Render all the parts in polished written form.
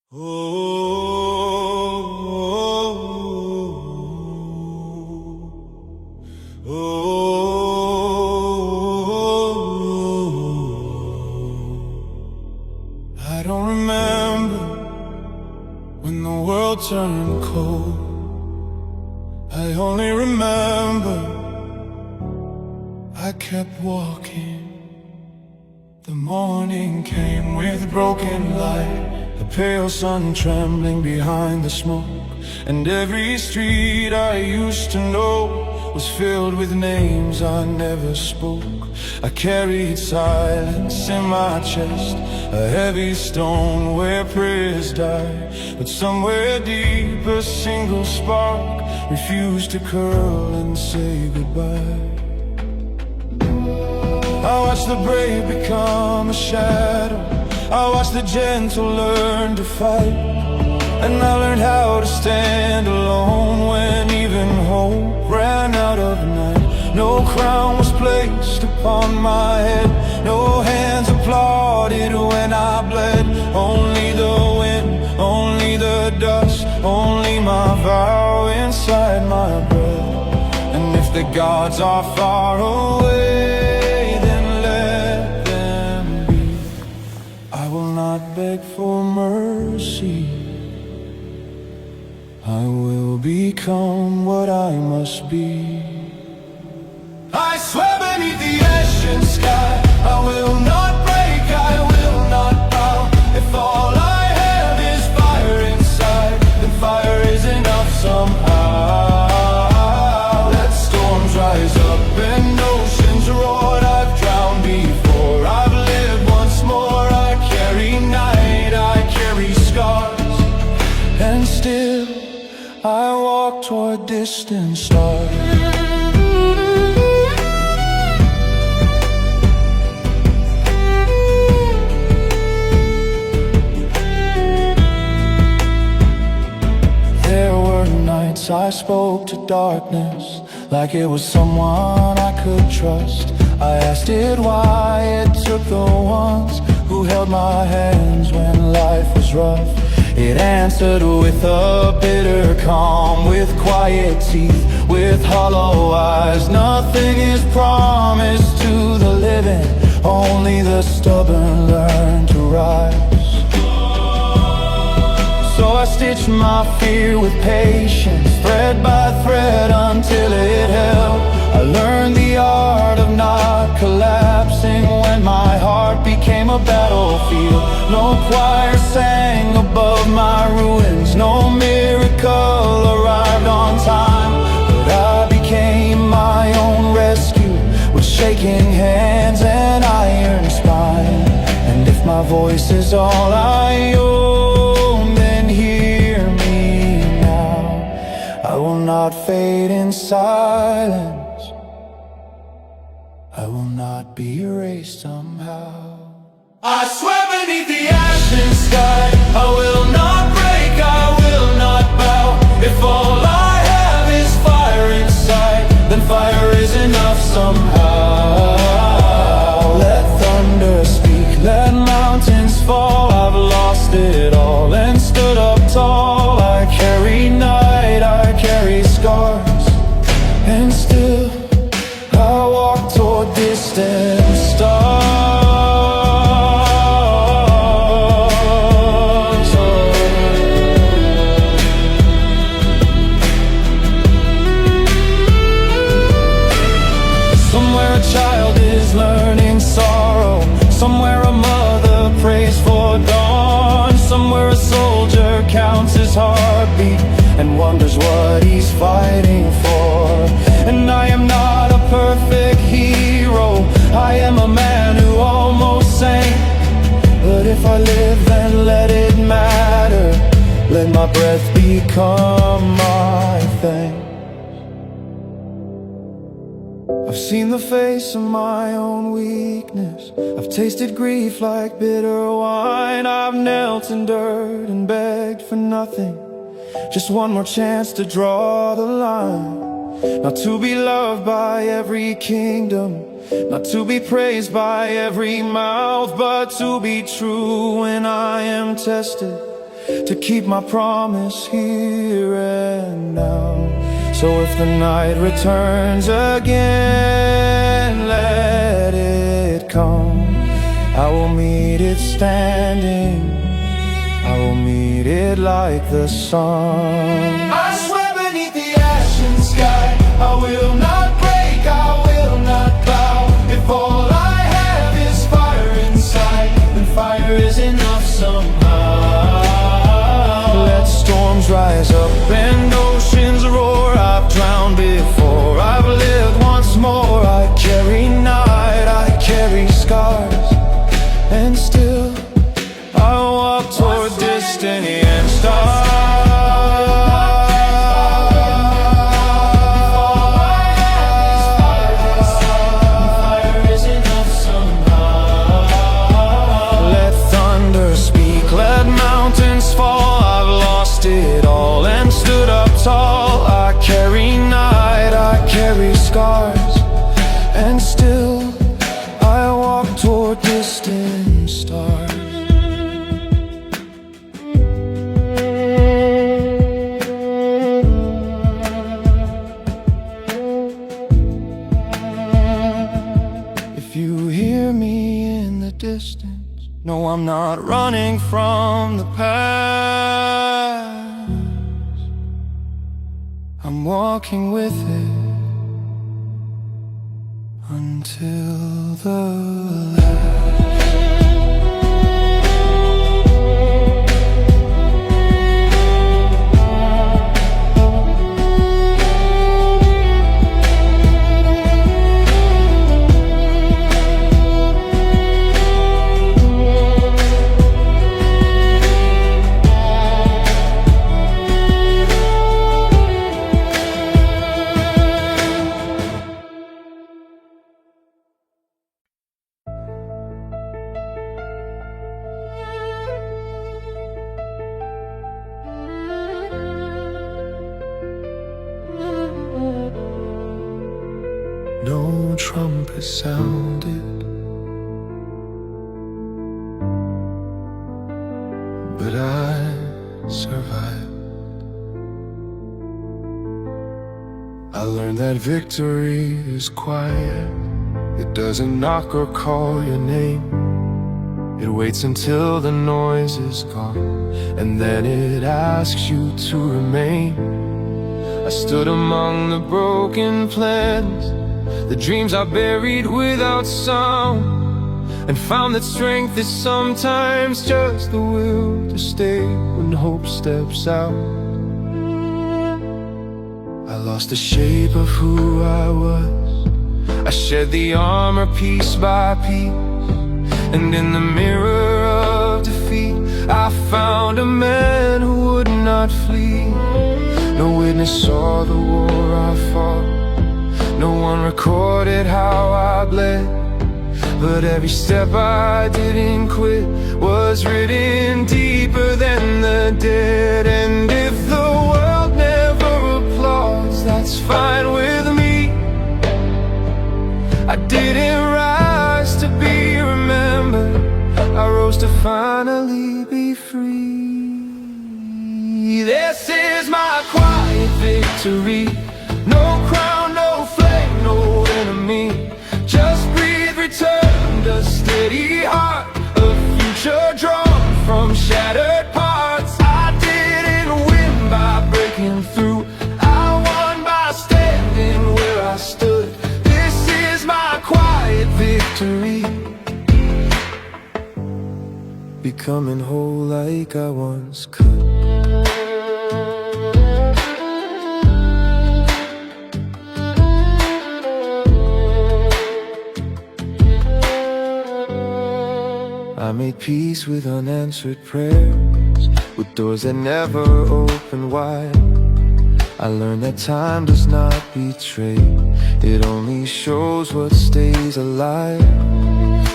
I don't remember when the world turned cold. I only remember I kept walking. The morning came with broken light, the pale sun trembling behind the smoke. And every street I used to know was filled with names I never spoke. I carried silence in my chest, a heavy stone where prayers die. But somewhere deep a single spark refused to curl and say goodbye. I watched the brave become a shadow, I watched the gentle learn to fight. And I learned how to stand alone when even hope ran out of night. No crown was placed upon my head, no hands applauded when I bled. Only the wind, only the dust, only my vow inside my breath. And if the gods are far away, then let them be. I will not beg for mercy, I will become what I must be. I swear beneath the ashen sky, I will not break, I will not bow. If all I have is fire inside, then fire is enough somehow. Let storms rise up and oceans roar. I've drowned before, I've lived once more. I carry night, I carry scars, and still I walk toward distant stars. There were nights I spoke to darkness like it was someone I could trust. I asked it why it took the ones who held my hands when life was rough. It answered with a bitter calm, with quiet teeth, with hollow eyes. Nothing is promised to the living, only the stubborn learn to rise. So I stitched my fear with patience, thread by thread until it held. I learned the art of not collapsing when my heart became a battlefield. No choir sang above my ruins, no miracle arrived on time. But I became my own rescue, with shaking hands and iron spine. And if my voice is all I own, then hear me now. I will not fade in silence, I will not be erased somehow. I swear beneath the ashen sky, I will not break, I will not bow. If all I have is fire inside, then fire is enough somehow. Let thunder speak, let mountains fall. I've lost it all and stood up tall. I carry night, I carry scars, and still I walk toward distant stars. Somewhere a child is learning sorrow, somewhere a mother prays for dawn, somewhere a soldier counts his heartbeat and wonders what he's fighting for. And I am not a perfect hero, I am a man who almost sang. But if I live, then let it matter, let my breath become my thing. I've seen the face of my own weakness, I've tasted grief like bitter wine. I've knelt in dirt and begged for nothing, just one more chance to draw the line. Not to be loved by every kingdom, not to be praised by every mouth, but to be true when I am tested, to keep my promise here and now. So if the night returns again, let it come. I will meet it standing, I will meet it like the sun. I swear beneath the ashen sky, I will not break, I will not bow. If all I have is fire inside, then fire is enough somehow. Let storms rise up and oceans roar. I've drowned before, I've lived once more. I carry night, I carry scars, and still I walk toward destiny and stars. Fire is enough somehow. Let thunder speak, let mountains fall. I've lost it all and stood up tall. I carry night, I carry scars, and still I walk toward distant stars. If you hear me in the distance, no, I'm not running from the past. I'm walking with it until the last. No trumpet sounded, but I survived. I learned that victory is quiet. It doesn't knock or call your name. It waits until the noise is gone, and then it asks you to remain. I stood among the broken plans, the dreams I buried without sound, and found that strength is sometimes just the will to stay when hope steps out. I lost the shape of who I was, I shed the armor piece by piece, and in the mirror of defeat I found a man who would not flee. No witness saw the war I fought, no one recorded how I bled, but every step I didn't quit was written deeper than the dead. And if the world never applauds, that's fine with me. I didn't rise to be remembered, I rose to finally be free. This is my quiet victory. No crown, no flame, no enemy. Just breathe, return to steady heart, a future drawn from shattered parts. I didn't win by breaking through, I won by standing where I stood. This is my quiet victory, becoming whole like I once could. I made peace with unanswered prayers, with doors that never opened wide. I learned that time does not betray, it only shows what stays alive.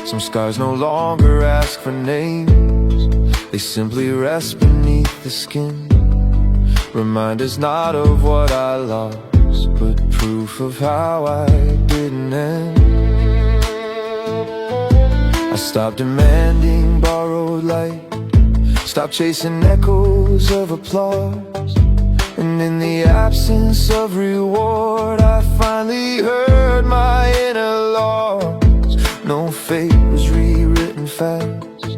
Some scars no longer ask for names, they simply rest beneath the skin. Reminders not of what I lost, but proof of how I didn't end. I stopped demanding borrowed light, Stop chasing echoes of applause, and in the absence of reward, I finally heard my inner laws. No fate was rewritten fast,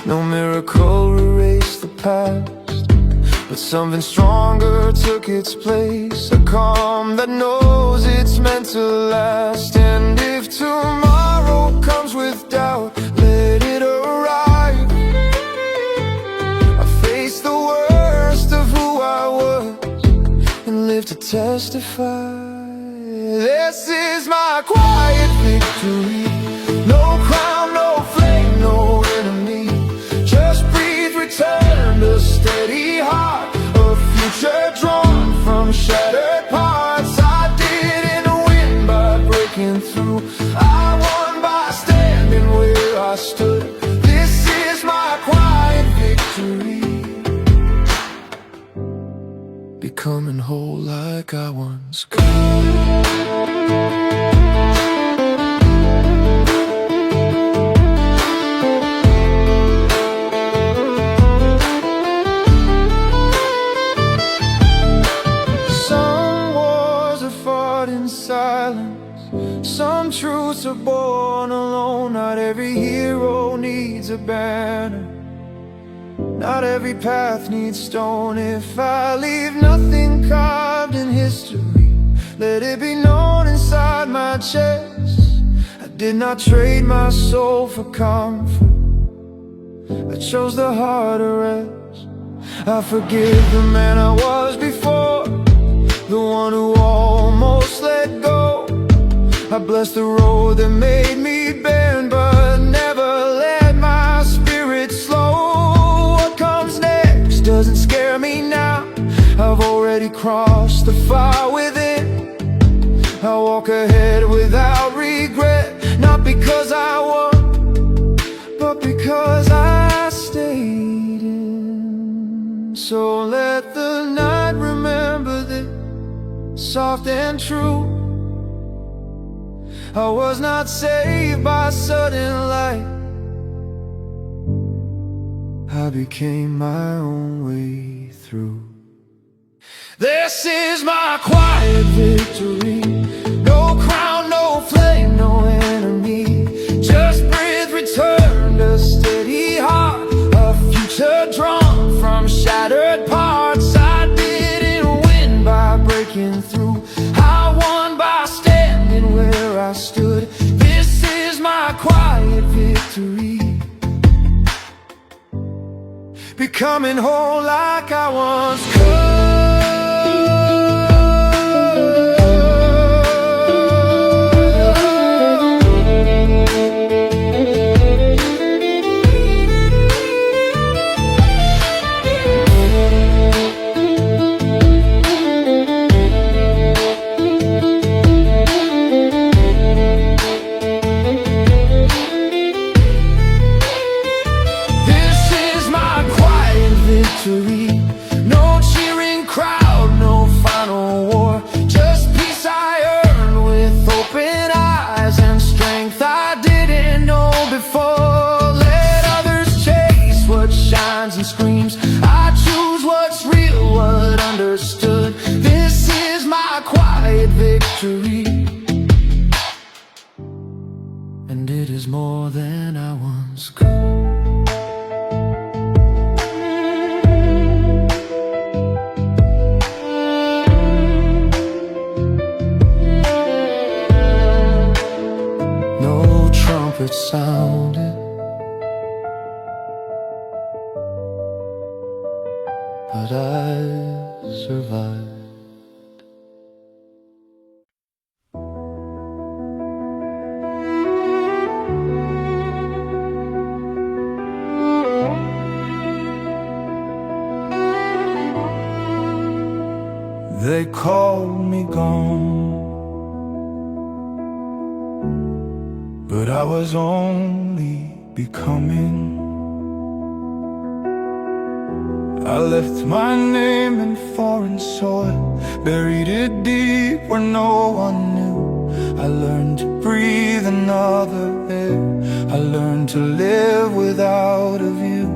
no miracle erased the past, but something stronger took its place, a calm that knows it's meant to last. And if tomorrow comes with doubt, let it arrive. I face the worst of who I was and live to testify. This is my quiet victory. No crown, no flame, no enemy. Just breathe, return to steady heart. A future drawn from shattered parts. I didn't win by breaking through, I won by standing where I stood. This is my quiet victory. Becoming whole like I once could. Some truths are born alone. Not every hero needs a banner, not every path needs stone. If I leave nothing carved in history, let it be known inside my chest. I did not trade my soul for comfort, I chose the heart to rest. I forgive the man I was before, the one who almost let go. I bless the road that made me bend, but never let my spirit slow. What comes next doesn't scare me now, I've already crossed the fire within. I walk ahead without regret, not because I won, but because I stayed in. So let the night remember this, soft and true. I was not saved by sudden light, I became my own way through. This is my quiet victory. No crown, no flame, no enemy. Just breathe, return to steady heart. A future drawn from shattered parts. I didn't win by breaking through, I won by standing where I stood. This is my quiet victory. Becoming whole like I once could. No cheering crowd, no final war, just peace I earned with open eyes and strength I didn't know before. Let others chase what shines and screams, I choose what's real, what understood. This is my quiet victory, and it is more than I once could. Trumpet sounded, but I survived. They called me gone, but I was only becoming. I left my name in foreign soil, buried it deep where no one knew. I learned to breathe another air, I learned to live without a view.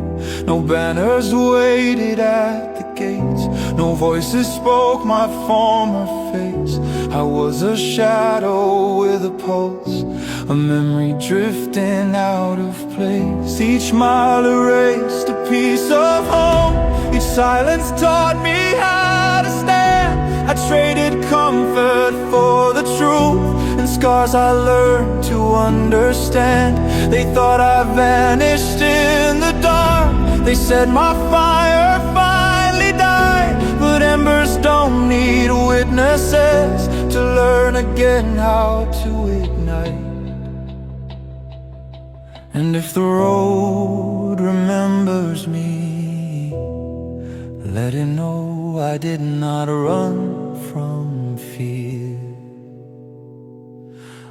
No banners waited at the gates, no voices spoke my former face. I was a shadow with a pulse, a memory drifting out of place. Each mile erased a piece of home, each silence taught me how to stand. I traded comfort for the truth, and scars I learned to understand. They thought I vanished in the dark, they said my fire finally died. But embers don't need witnesses to learn again how to ignite. And if the road remembers me, let it know I did not run from fear.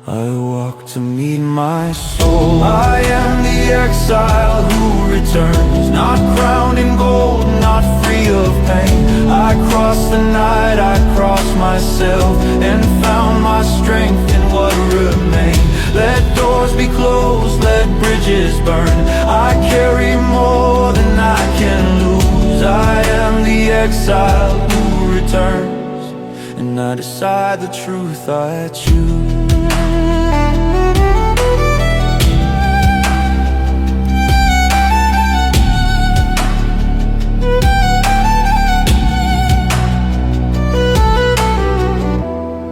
I walk to meet my soul. I am the exile who returns, not crowned in gold, not free of pain. I crossed the night, I crossed myself, and found my strength in what remained. Let doors be closed, let bridges burn. I carry more than I can lose. I am the exile who returns, and I decide the truth I choose.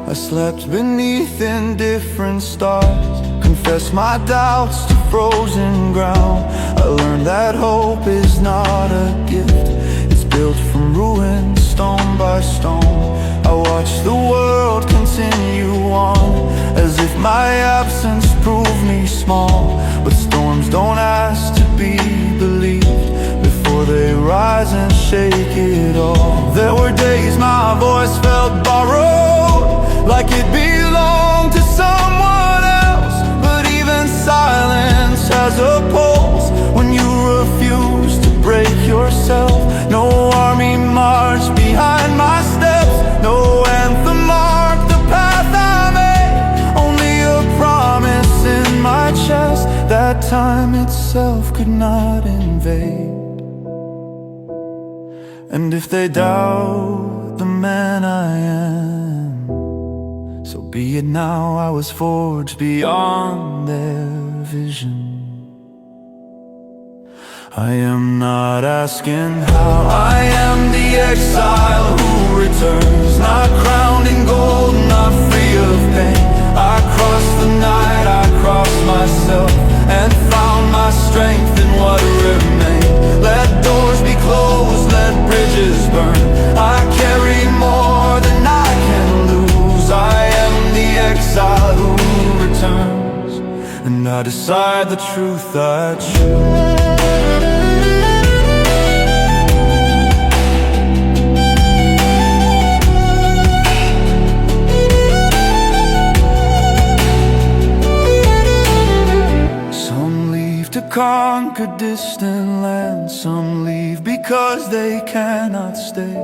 I slept beneath indifferent stars, confessed my doubts to frozen ground. I learned that hope is not a gift, it's built from ruins, stone by stone. I watched the world continue on, as if my absence proved me small. But storms don't ask to be believed before they rise and shake it all. There were days my voice felt borrowed, like it belonged to someone else. But even silence has a pulse when you refuse to break yourself. No army marched behind my steps, no anthem marked the path I made. Only a promise in my chest that time itself could not invade. And if they doubt the man I am, so be it now. I was forged beyond their vision. I am not asking how. I am the exile who returns, not crowned in gold, not free of pain. I crossed the night, I crossed myself, and found my strength in what remained. Let doors be closed, let bridges burn. I carry more than I can lose. I am the exile who returns, and I decide the truth I choose. To conquer distant lands, some leave because they cannot stay.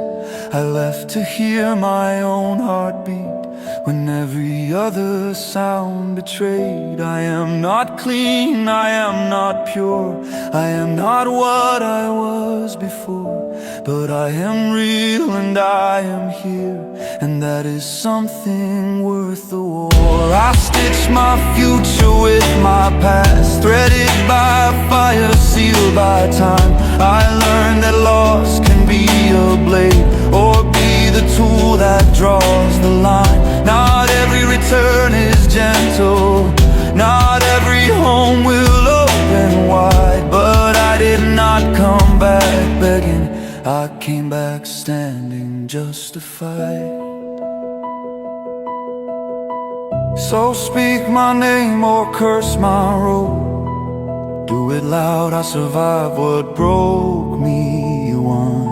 I left to hear my own heartbeat when every other sound betrayed. I am not clean, I am not pure, I am not what I was before, but I am real and I am here, and that is something worth the war. I stitch my future with my past, threaded by fire, sealed by time. I learned that loss can be a blade, or be the tool that draws the line. Not every return is gentle, not every home will open wide. But I did not come back begging, I came back standing, justified. So speak my name or curse my road, do it loud, I survived what broke me once.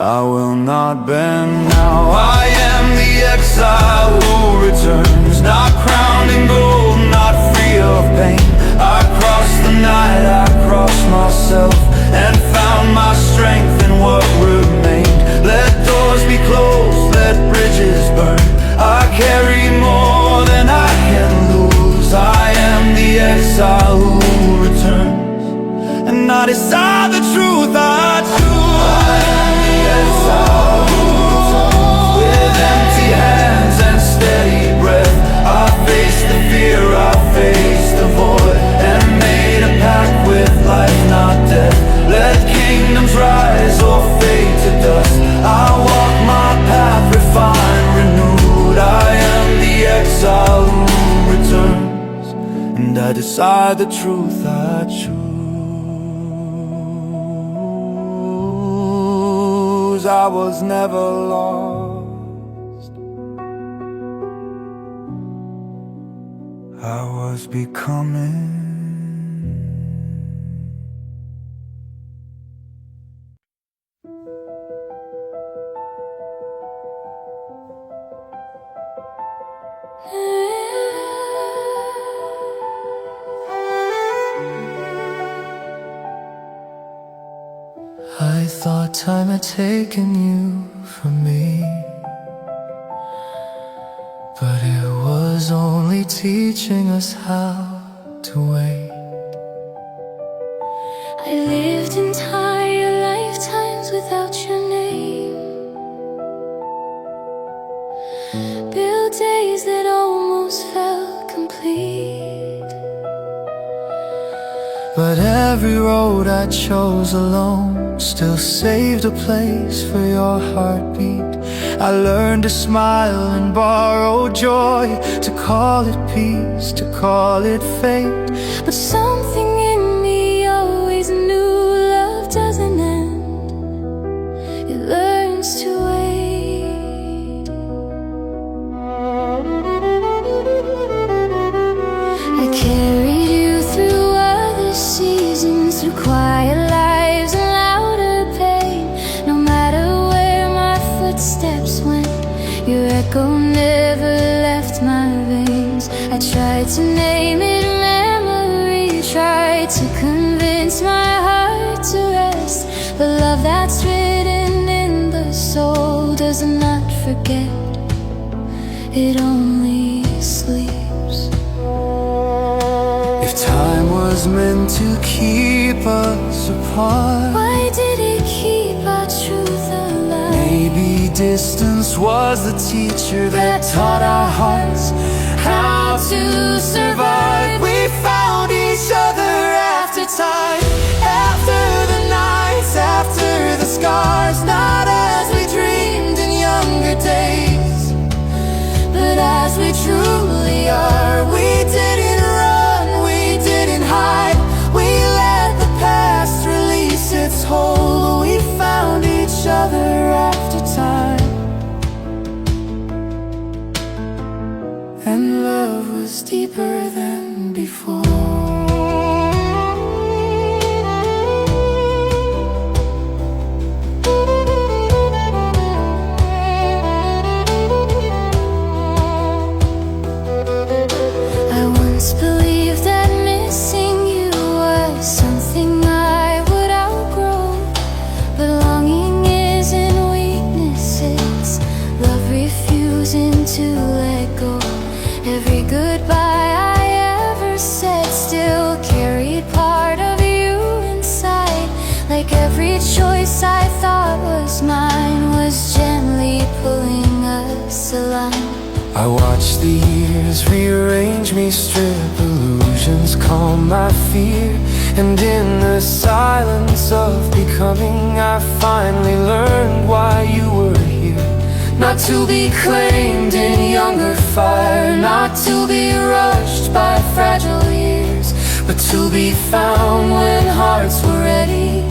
I will not bend now. I am the exile who returns, not crowned in gold, not free of pain. I crossed the night, I crossed myself, and found my strength in what remained. Let doors be closed, let bridges burn. I carry more than I can lose. I am the exile who returns, I was never lost. I was becoming. I thought time had taken you from me, but it was only teaching us how to wait. I lived entire lifetimes without your name, built days that almost felt complete. But every road I chose alone still saved a place for your heartbeat. I learned to smile and borrow joy, to call it peace, to call it fate. But something in me always knew love doesn't end, it learns to wait. I carried you through other seasons, through quiet lives and louder pain. No matter where my footsteps went, your echo never left my veins. I tried to name it memory, tried to convince my heart to rest, but love that's written in the soul does not forget, it only sleeps. If time was meant to keep us apart, Why did it keep our truth alive? maybe distance was the teacher that taught our hearts how to survive. We found each other after time, after the nights, after the scars. Not as we dreamed in younger days, but as we truly are. We didn't run, we didn't hide, we let the past release its hold. We found each other after time, and love was deeper than before. I once believed that missing you was something I would outgrow, but longing isn't weakness, it's love refusing to let go. Every goodbye I ever said still carried part of you inside, like every choice I thought was mine was gently pulling us aligned. I watched the years rearrange me, strip illusions, calm my fear. And in the silence of becoming, I finally learned why you were here. Not to be claimed in younger fire, not to be rushed by fragile years, but to be found when hearts were ready,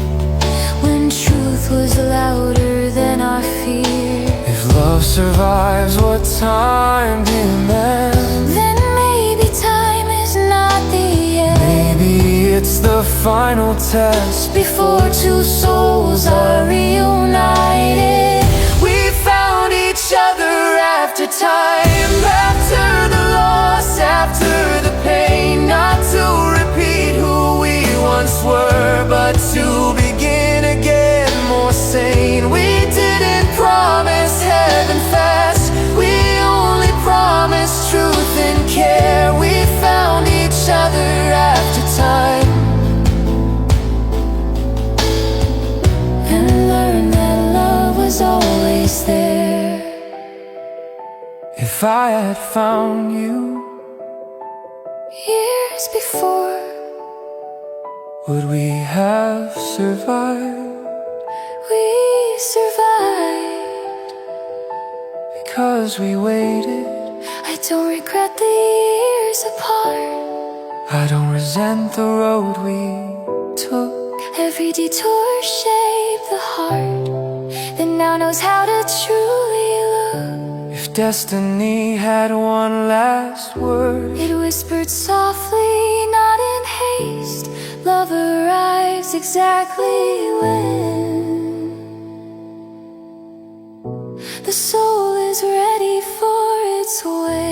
When truth was louder than our fear, if love survives what time demands, then maybe time is not the end. maybe it's the final test Before two souls are reunited, we found each other after time, after the loss, after the pain. Not to repeat who we once were, but to begin again more sane. We didn't promise heaven fast, we only promised truth and care. We found each other after time, and learned that love was always there. if I had found you, Years before, would we have survived? we survived. Because we waited, I don't regret the years apart. I don't resent the road we took. Every detour shaped the heart that now knows how to truly love. If destiny had one last word, It whispered softly, not in haste. Love arrives exactly when the soul is ready for its weight.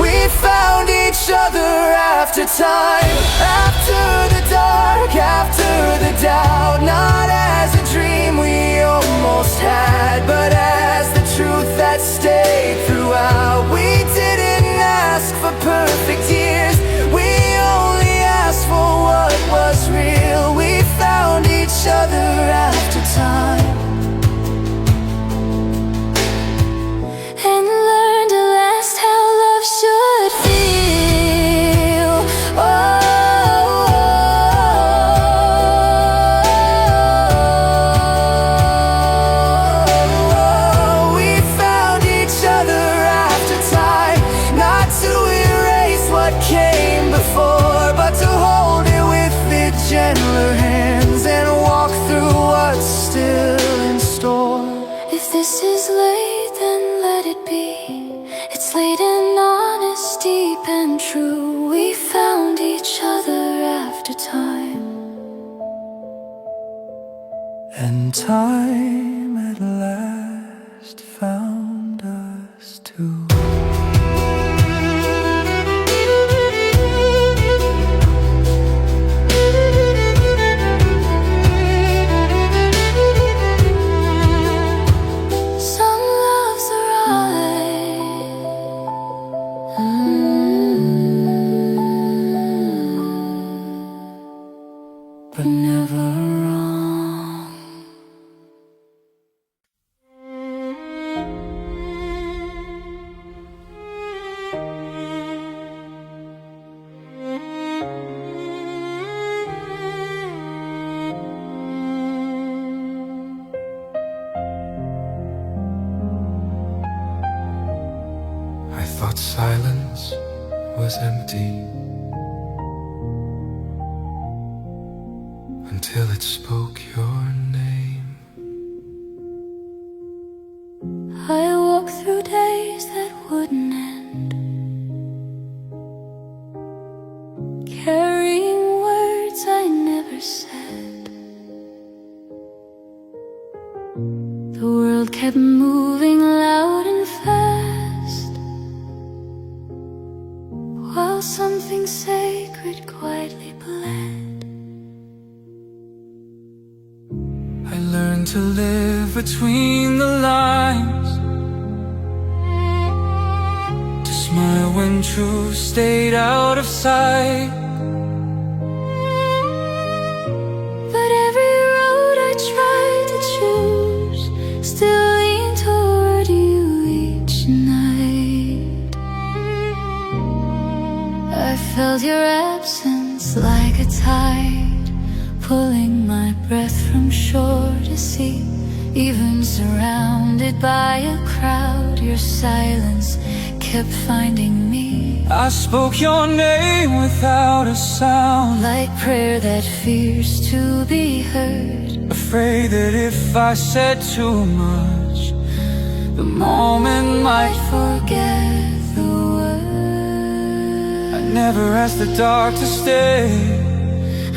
we found each other after time, after the dark, after the doubt. Not as a dream we almost had, but as the truth that stayed throughout. We didn't ask for perfect years, we only asked for what was real. We found each other after time, And learned at last how love should feel. we found each other after time, not to erase what came before, but to hold it with the gentler hands and walk through what's still in store. If this is late, then let it be. It's late and honest, deep and true. We found each other after time. And time at last found us too. Some loves arrive, but never wrong. I thought silence was empty until it spoke your name. I walked through days that wouldn't end, carrying words I never said. The world kept moving loud and fast, while something sacred quietly bled. I learned to live between the lines, to smile when truth stayed out of sight. But every road I tried to choose still leaned toward you each night. I felt your absence like a tide, pulling my breath from shore to sea. Even surrounded by a crowd, your silence kept finding me. I spoke your name without a sound, Like prayer that fears to be heard, afraid that if I said too much, the moment might forget the word. I never asked the dark to stay,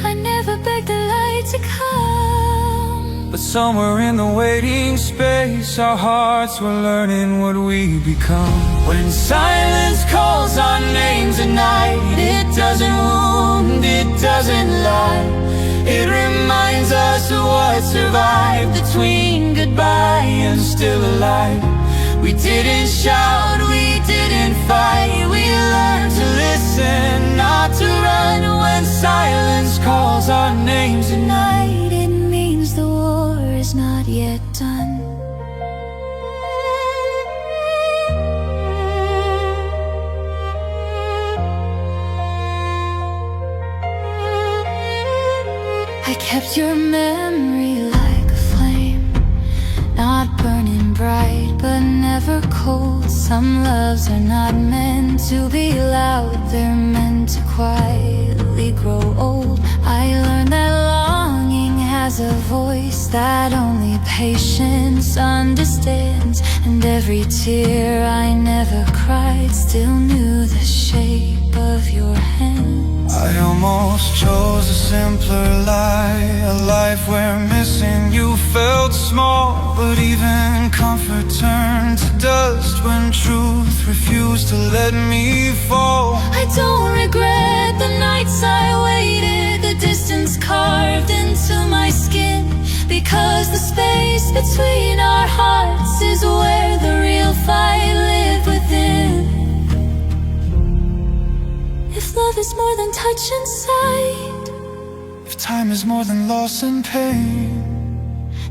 I never begged the light to come, but somewhere in the waiting space, our hearts were learning what we become. When silence calls our names at night, it doesn't wound, it doesn't lie. It reminds us of what survived between goodbye and still alive. We didn't shout, we didn't fight, we learned to listen, not to run. When silence calls our names at night, night it means the war is not yet done. I kept your memory like a flame, not burning bright but never cold. Some loves are not meant to be loud, they're meant to quietly grow old. I learned that longing has a that only patience understands. And every tear I never cried still knew the shape of your hands. I almost chose a simpler lie, a life where missing you felt small. But even comfort turned to dust when truth refused to let me fall. I don't regret the nights I waited, the distance carved into my skin, because the space between our hearts is where the real fight lived within. If love is more than touch and sight, if time is more than loss and pain,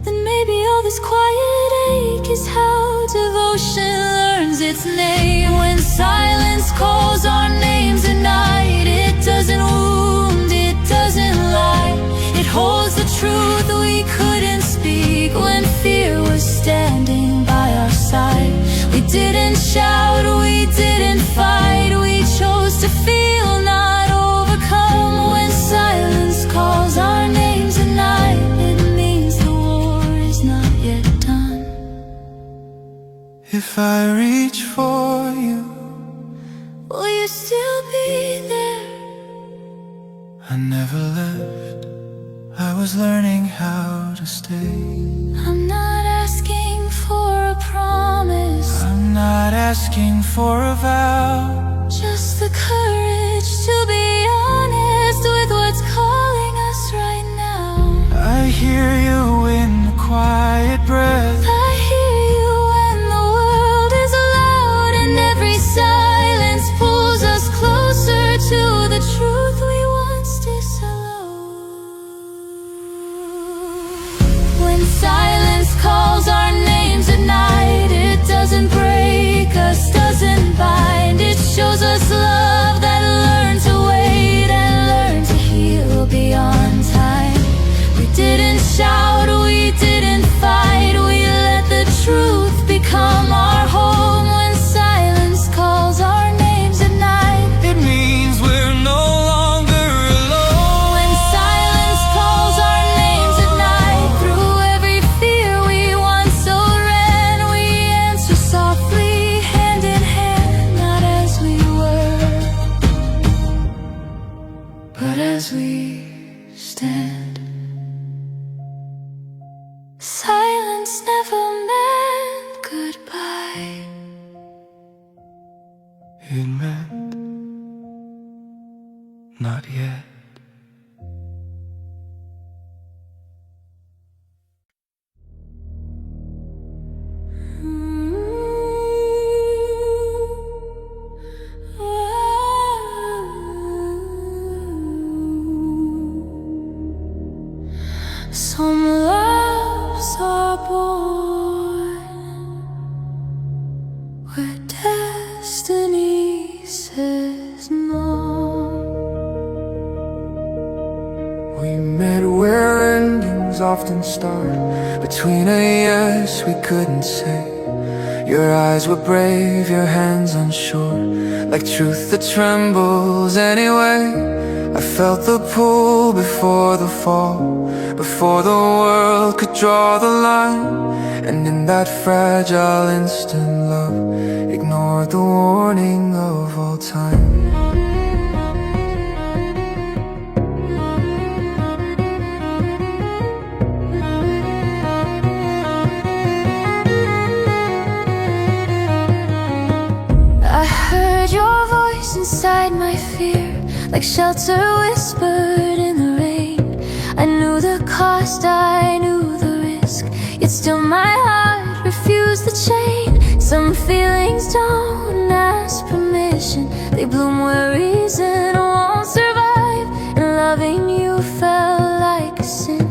then maybe all this quiet ache is how devotion learns its name. When silence calls our names at night, it doesn't wound, it doesn't lie. It holds the truth we couldn't speak when fear was standing by our side. We didn't shout, we didn't fight, we chose to feel, not overcome. When silence calls our names at night, it means the war is not yet done. if I reach for you, will you still be there? I never left, I was learning how to stay. I'm not asking for a promise, I'm not asking for a vow, just the courage to be honest with what's calling us right now. I hear you in the quiet breath, I hear you when the world is loud, and every silence pulls us closer to the truth we once disallowed. When silence calls our names at night, it doesn't break us, doesn't bind. It shows us love that learned to wait and learn to heal beyond time. We didn't shout, we didn't fight, we let the truth become our home. When silence calls our names at night, it means we're no longer alone. when silence calls our names at night, through every fear we once so ran, we answer softly, hand in hand, not as we were, but as we stand. Silence never meant goodbye. It meant not yet. Some loves are born where destiny says no. We met where endings often start, between a yes we couldn't say. Your eyes were brave, your hands unsure, like truth that trembles anyway. I felt the pull before the fall, before the world could draw the line. And in that fragile instant, love ignored the warning of all time. I heard your voice inside my fear, like shelter whispered in the rain. I knew the cost, I knew the risk, yet still my heart refused the chain. Some feelings don't ask permission, they bloom where reason won't survive. And loving you felt like a sin,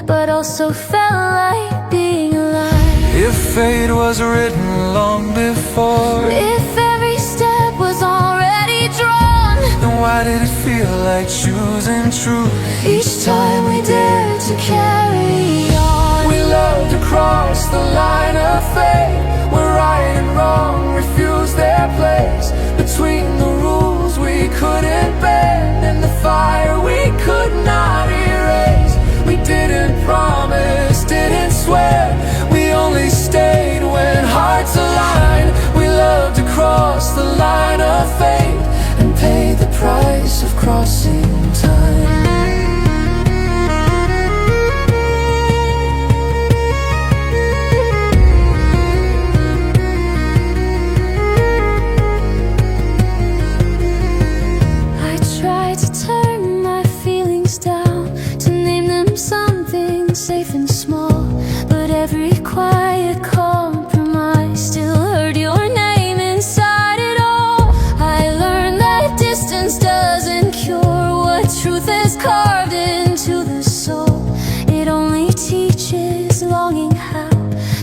but also felt like being alive. If fate was written long before, If every step was already drawn, then why did it feel like choosing truth each time we dared to carry on? We loved across the line of fate, where right and wrong refused their place. Between the rules we couldn't bend and the fire we could not erase. We didn't promise, every quiet compromise still heard your name inside it all. I learned that distance doesn't cure what truth is carved into the soul. It only teaches longing how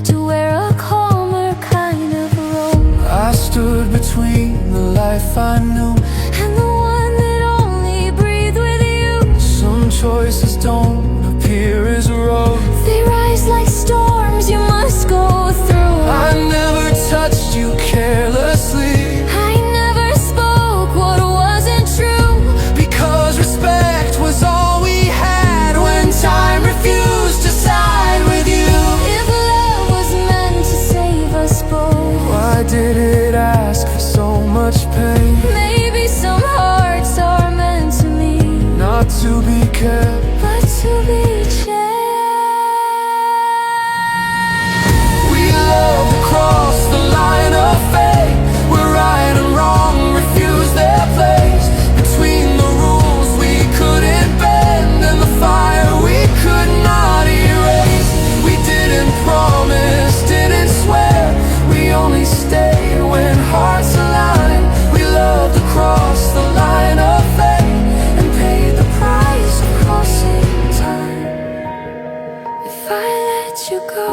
to wear a calmer kind of role. I stood between the life I knew and the one that only breathed with you. Some choices don't appear as roads. They rise like storms you must go through. I never touched you carelessly. I never spoke what wasn't true. Because respect was all we had when time refused to side with you. If love was meant to save us both, Why did it ask for so much pain? maybe some hearts are meant to meet, Not to be kept. but to be changed. We love to cross the line of fate, where right and wrong refuse their place. Between the rules we couldn't bend and the fire we could not erase. We didn't promise, didn't swear. We only stayed when hearts aligned. We loved to cross the line of fate and paid the price of crossing time. If I let you go,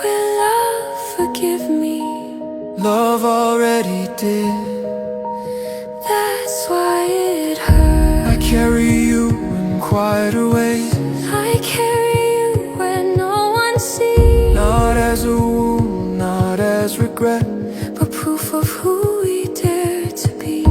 will love forgive me? Love already did. That's why it hurts. I carry you in quieter ways, I carry you where no one sees, not as a wound, not as regret. but proof of who we dare to be.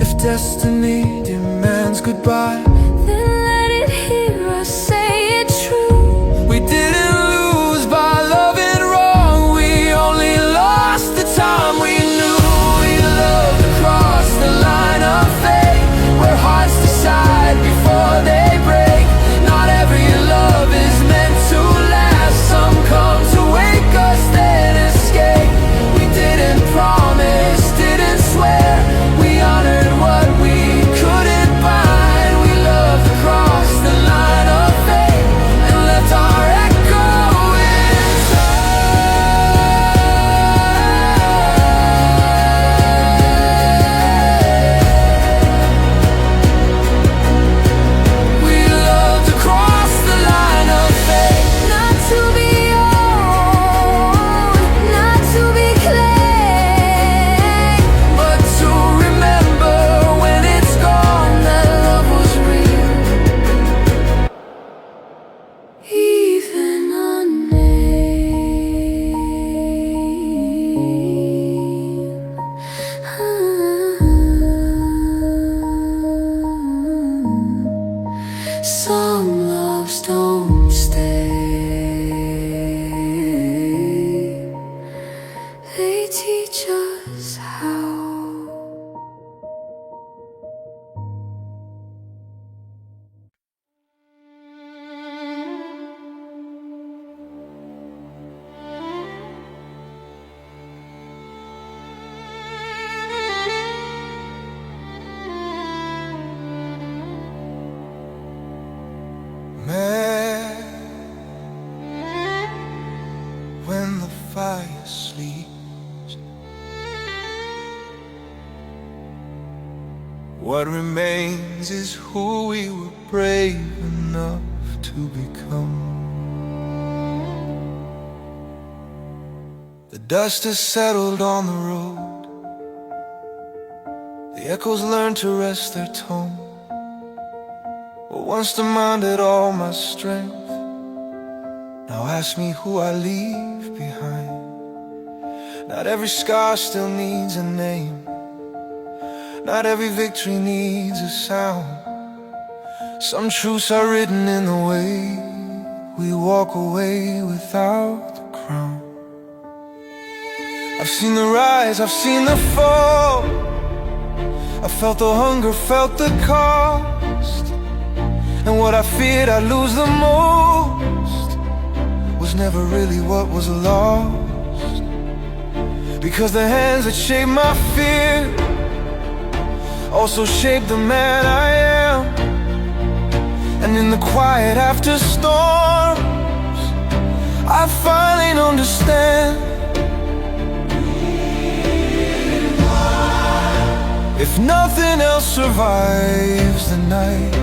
If destiny demands goodbye, Then let it hear us say it true. we didn't lose by loving wrong. We only lost the time we knew. We loved to cross the line of fate, where hearts decide before they break. Not every love is meant to last. Some come to wake us, then escape. We didn't promise, didn't swear. We honored what we couldn't bind. We loved to cross the line of fate and left our echo inside. We love to cross the line of fate. Not to be owned, not to be claimed, But to remember when it's gone that love was real. even unnamed. Some loves don't stay, they teach us how. Man, when the fire sleeps, what remains is who we were brave enough to become. The dust has settled on the road, the echoes learn to rest their tone. What once demanded all my strength now ask me who I leave behind. Not every scar still needs a name, not every victory needs a sound. Some truths are written in the way we walk away without the crown. I've seen the rise, I've seen the fall, I felt the hunger, felt the cost. And what I feared I'd lose the most was never really what was lost. Because the hands that shaped my fear also shaped the man I am. And in the quiet after storms, I finally understand. If nothing else survives the night,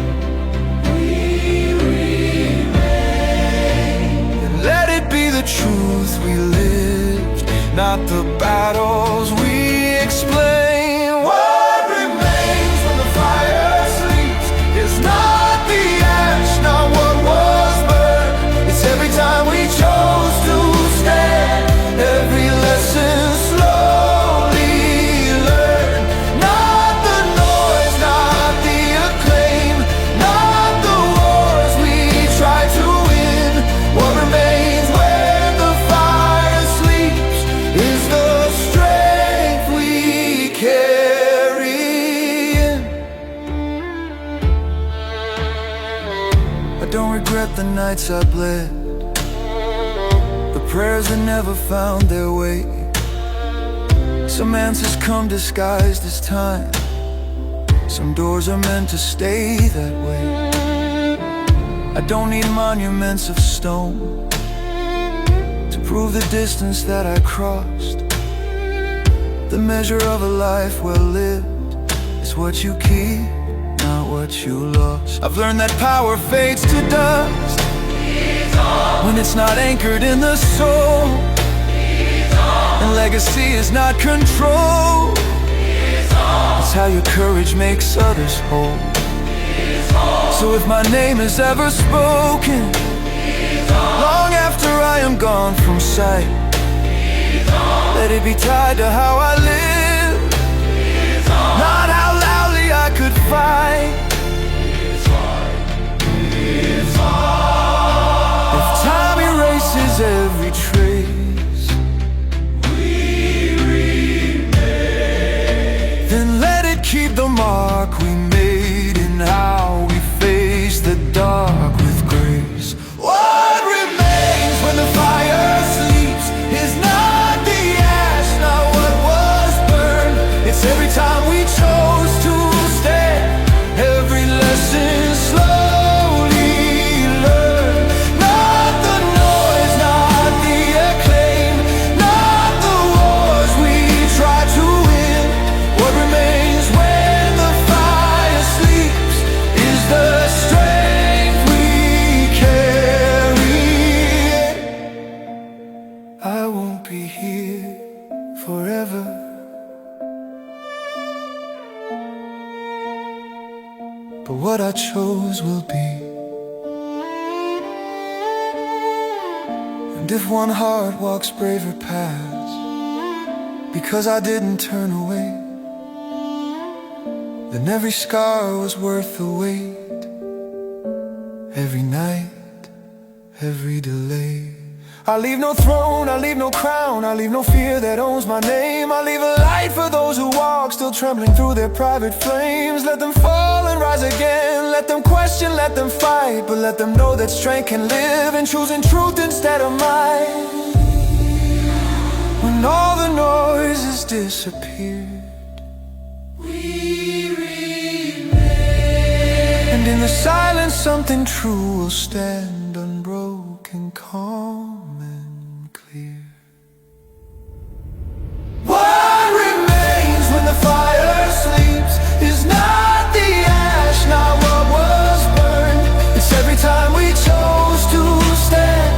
we remain. Then let it be the truth we lived, not the battles we explain. What remains when the fire sleeps is not the ash, not what was burned. It's every time we chose to stand, every lesson slowly learned. Not the noise, not the acclaim, not the wars we tried to win. What remains when the fire sleeps is the strength we carry in. I don't regret the nights I bled, the prayers that never found their way. Some answers come disguised as time, some doors are meant to stay that way. I don't need monuments of stone to prove the distance that I crossed. The measure of a life well lived is what you keep, not what you lost. I've learned that power fades to dust when it's not anchored in the soul, and legacy is not control. It's how your courage makes others whole. So if my name is ever spoken, long after I am gone from sight, let it be tied to how I live, not how loudly I could fight. If time erases every trace, we remain. Then let it keep the mark we made in how we face the dark with grace. What remains when the fire sleeps is not the ash, not what was burned. It's every time we chose to stand, every lesson slowly learned. Not the noise, not the acclaim, not the wars we tried to win. What remains when the fire sleeps is the strength we carry. I won't be here forever, but what I chose will be. And if one heart walks braver paths because I didn't turn away, then every scar was worth the wait, every night, every delay. I leave no throne, I leave no crown, I leave no fear that owns my name. I leave a light for those who walk, still trembling through their private flames. Let them fall and rise again, let them question, let them fight, but let them know that strength can live in choosing truth instead of might. When all the noise has disappeared, we remain. And in the silence something true will stand unbroken, calm and clear. What remains when the fire sleeps is not the ash, not what was burned. It's every time we chose to stand,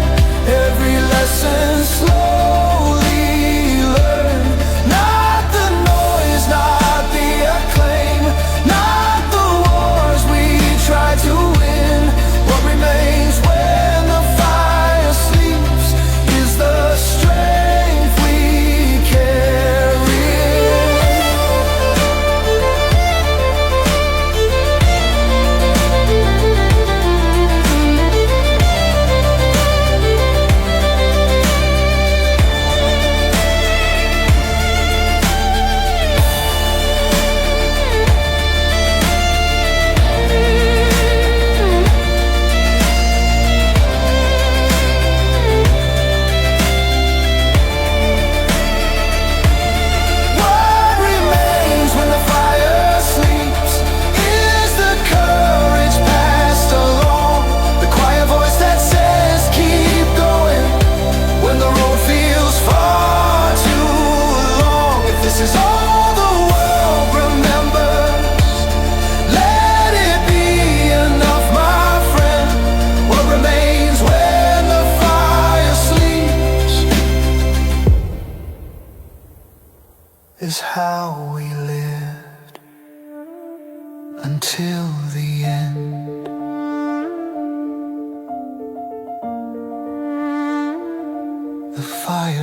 every lesson slowly learned. Not the noise, not the acclaim, not the wars we tried to win. What remains when the fire sleeps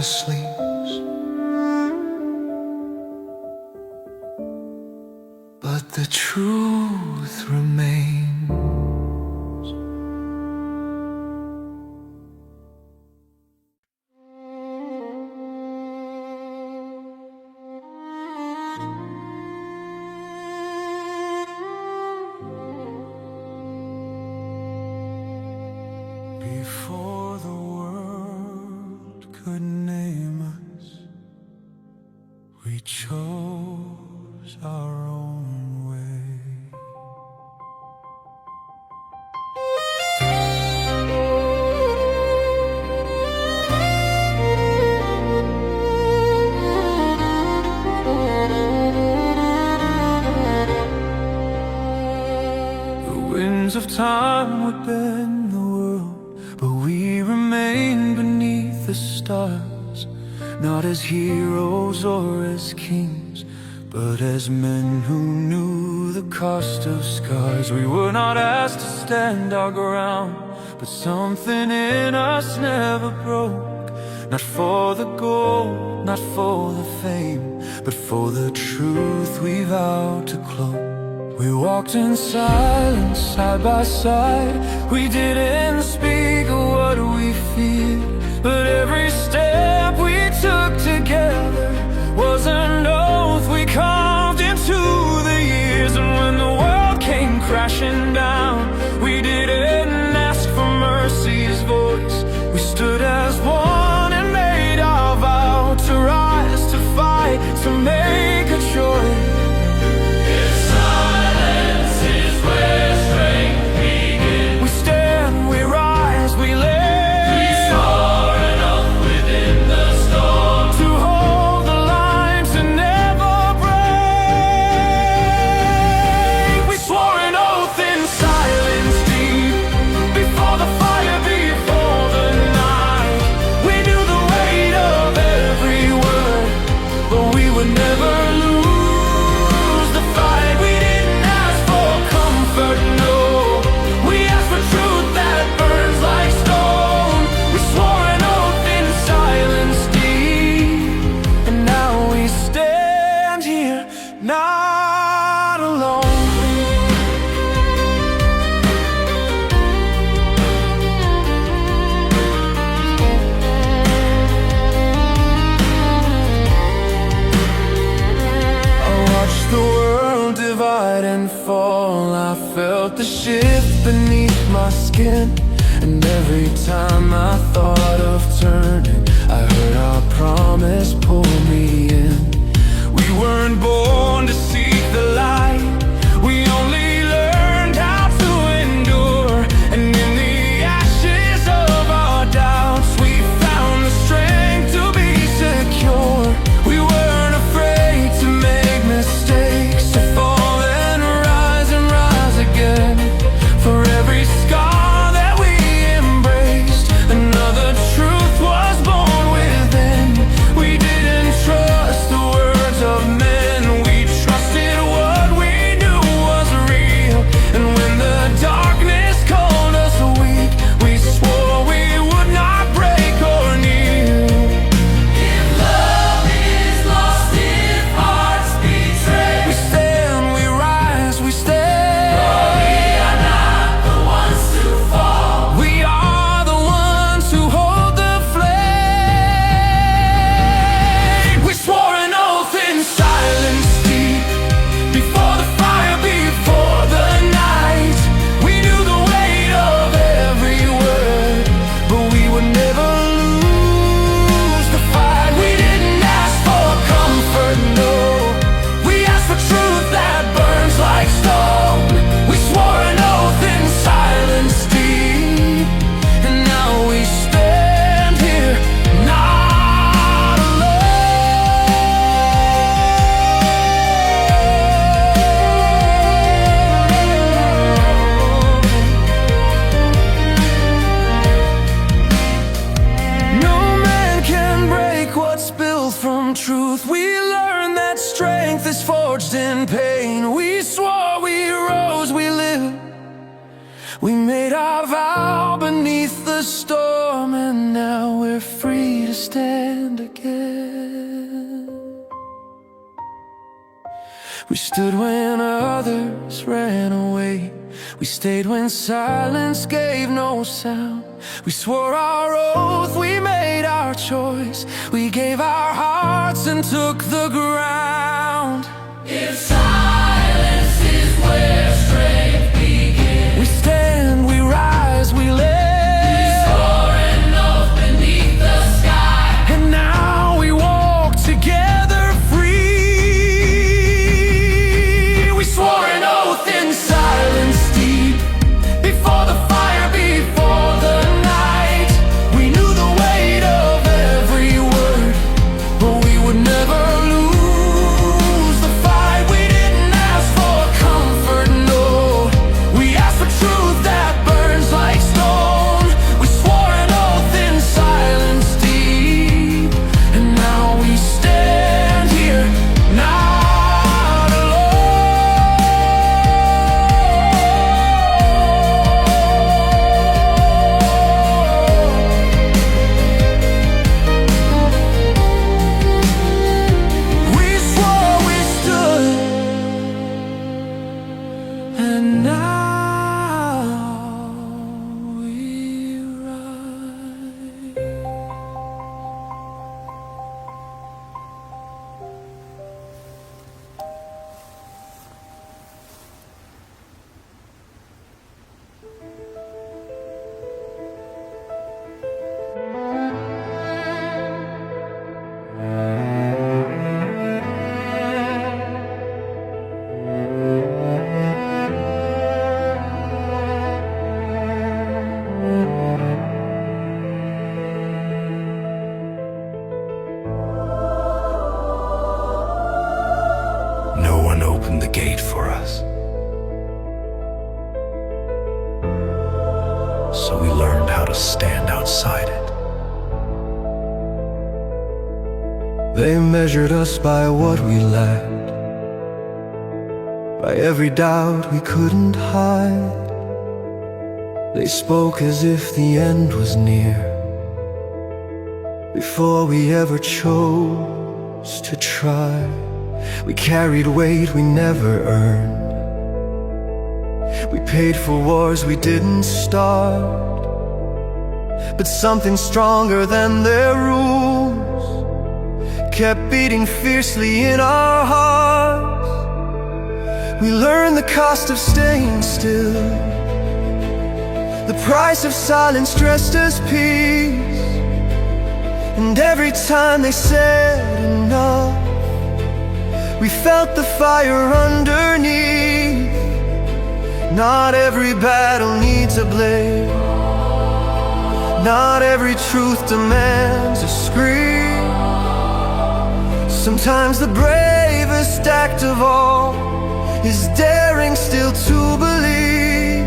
sleeps, but the truth remains. Before the world could name us, we chose our own way. The winds of time would bend the world, but we remain beneath the stars, not as heroes or as kings, but as men who knew the cost of scars. We were not asked to stand our ground, but something in us never broke. Not for the gold, not for the fame, but for the truth we vowed to cloak. We walked in silence, side by side. We didn't speak of what we feared, but every step we took together was an oath we carved into the years. And when the world came crashing down, we didn't ask for mercy's voice. We stood as one and made our vow to rise, to fight, to make a choice. Felt the shift beneath my skin, and every time I thought of turning, I heard our promise pull me in. We weren't born to seek the light, we only learned how to endure. And in the ashes of our doubts, we found the strength to be secure. We weren't afraid to make mistakes, to fall and rise again. For every scar that we embraced, another truth was born within. We didn't trust the words of men, we trusted what we knew was real. And when the darkness called us weak, we swore we would not break or kneel. If love is lost, if hearts betray, we stand, we rise, we stand. Truth, we learned that strength is forged in pain. We swore, we rose, we lived. We made our vow beneath the storm, and now we're free to stand again. We stood when others ran away. We stayed when silence gave no sound. We swore our oath, we made our choice. We gave our hearts and took the ground. If silence is where strength begins, we stand, we rise, we live. We swore an oath beneath the sky, and now we walk together free. We swore an oath in silence deep, before the fire, before the night. We knew the weight of every word, but we would never lose the fight. We didn't ask for comfort, no. We asked for truth that burns like stone. We swore an oath in silence deep, and now we stand here, not alone. We swore we stood, and now we rise. No one opened the gate for us, so we learned how to stand outside it. They measured us by what we lacked, by every doubt we couldn't hide. They spoke as if the end was near, before we ever chose to try. We carried weight we never earned. We paid for wars we didn't start, but something stronger than their rules kept beating fiercely in our hearts. We learned the cost of staying still, the price of silence dressed as peace. And every time they said enough, we felt the fire underneath. Not every battle needs a blade, not every truth demands a scream. Sometimes the bravest act of all is daring still to believe.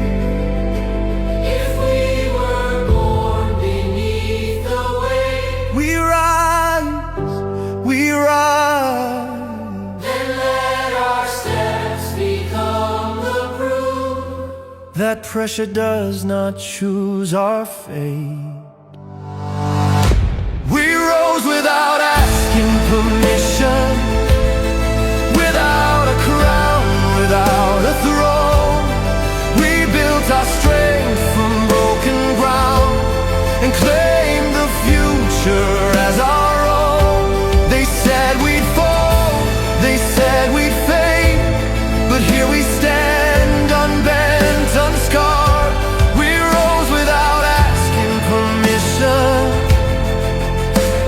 If we were born beneath the weight, we rise, we rise. That pressure does not choose our fate. We rose without asking permission, without a crown, without a throne. We built our strength from broken ground and claimed the future as our own. They said we'd fall, they said we'd fade, but here we stand unbent, unscarred. We rose without asking permission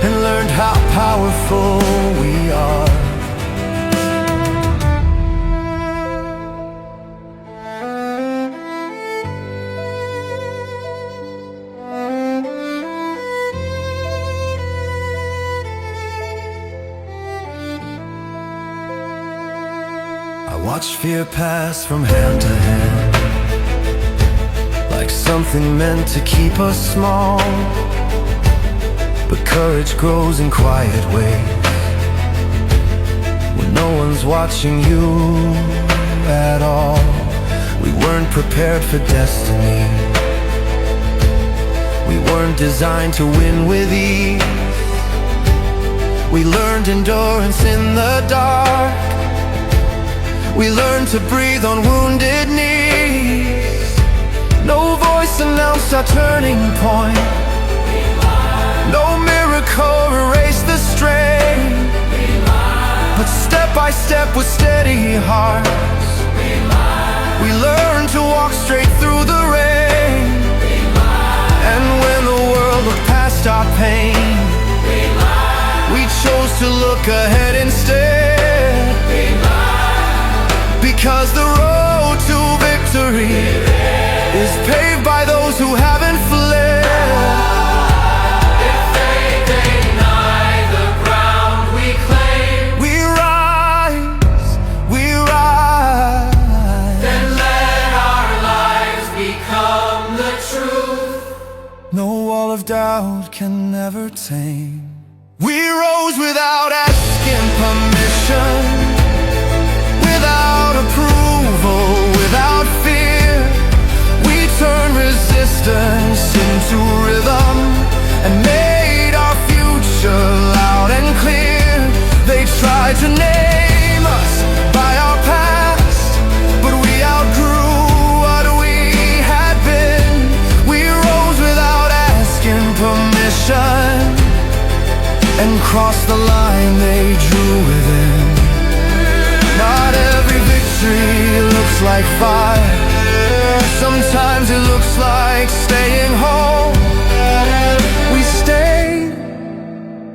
and learned how powerful we are. I watched fear pass from hand to hand, like something meant to keep us small. But courage grows in quiet ways, when no one's watching you at all. We weren't prepared for destiny, we weren't designed to win with ease. We learned endurance in the dark. We learned to breathe on wounded knees. No voice announced our turning point. No miracle erased the strain. But step by step with steady hearts, we learned to walk straight through the rain. And when the world looked past our pain, we chose to look ahead instead. Because the road to victory is paved by those who haven't fled. Doubt can never tame. We rose without asking permission, without approval, without fear. We turned resistance into rhythm and made our future loud and clear. They tried to name us by our past, but we outgrew what we had been. We rose without permission and crossed the line they drew within. Not every victory looks like fire. Sometimes it looks like staying home. We stayed,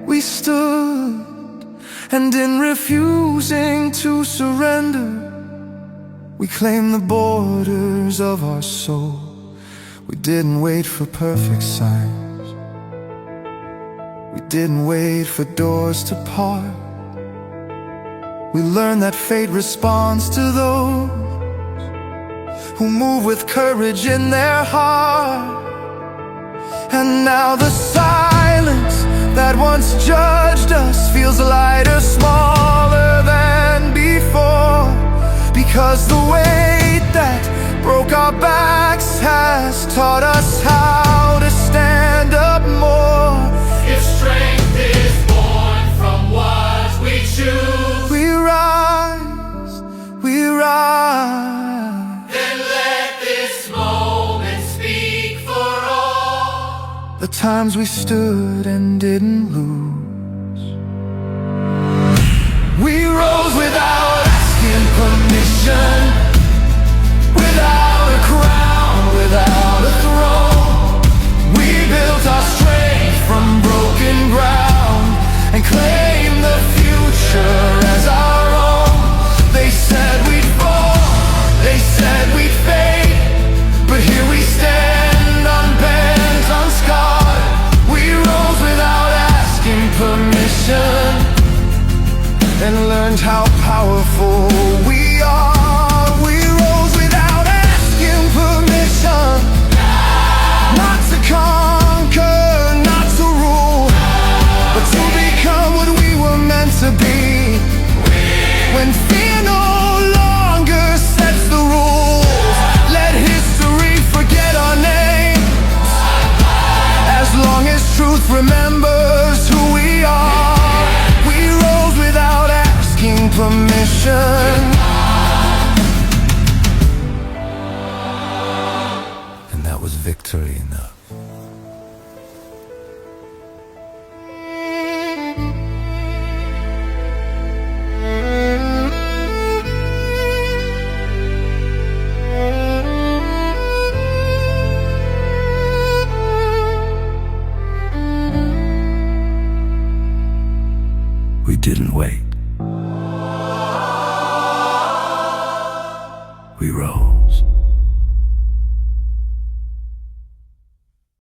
we stood, and in refusing to surrender, we claimed the borders of our soul. We didn't wait for perfect signs. We didn't wait for doors to part. We learned that fate responds to those who move with courage in their heart. And now the silence that once judged us feels lighter, smaller than before. Because the weight that broke our backs has taught us how to stand up more. If strength is born from what we choose, we rise, we rise. Then let this moment speak for all the times we stood and didn't lose. We rose without asking permission, without a crown, without a throne. We built our strength from broken ground and claimed the future as our own. They said we'd fall, they said we'd fade, but here we stand, unbent, unscarred. We rose without asking permission and learned how powerful we are. We rose without asking permission, not to conquer, not to rule, but to become what we were meant to be. When fear no longer sets the rules, let history forget our names. As long as truth remembers who we are, we rose without asking permission. And that was victory enough.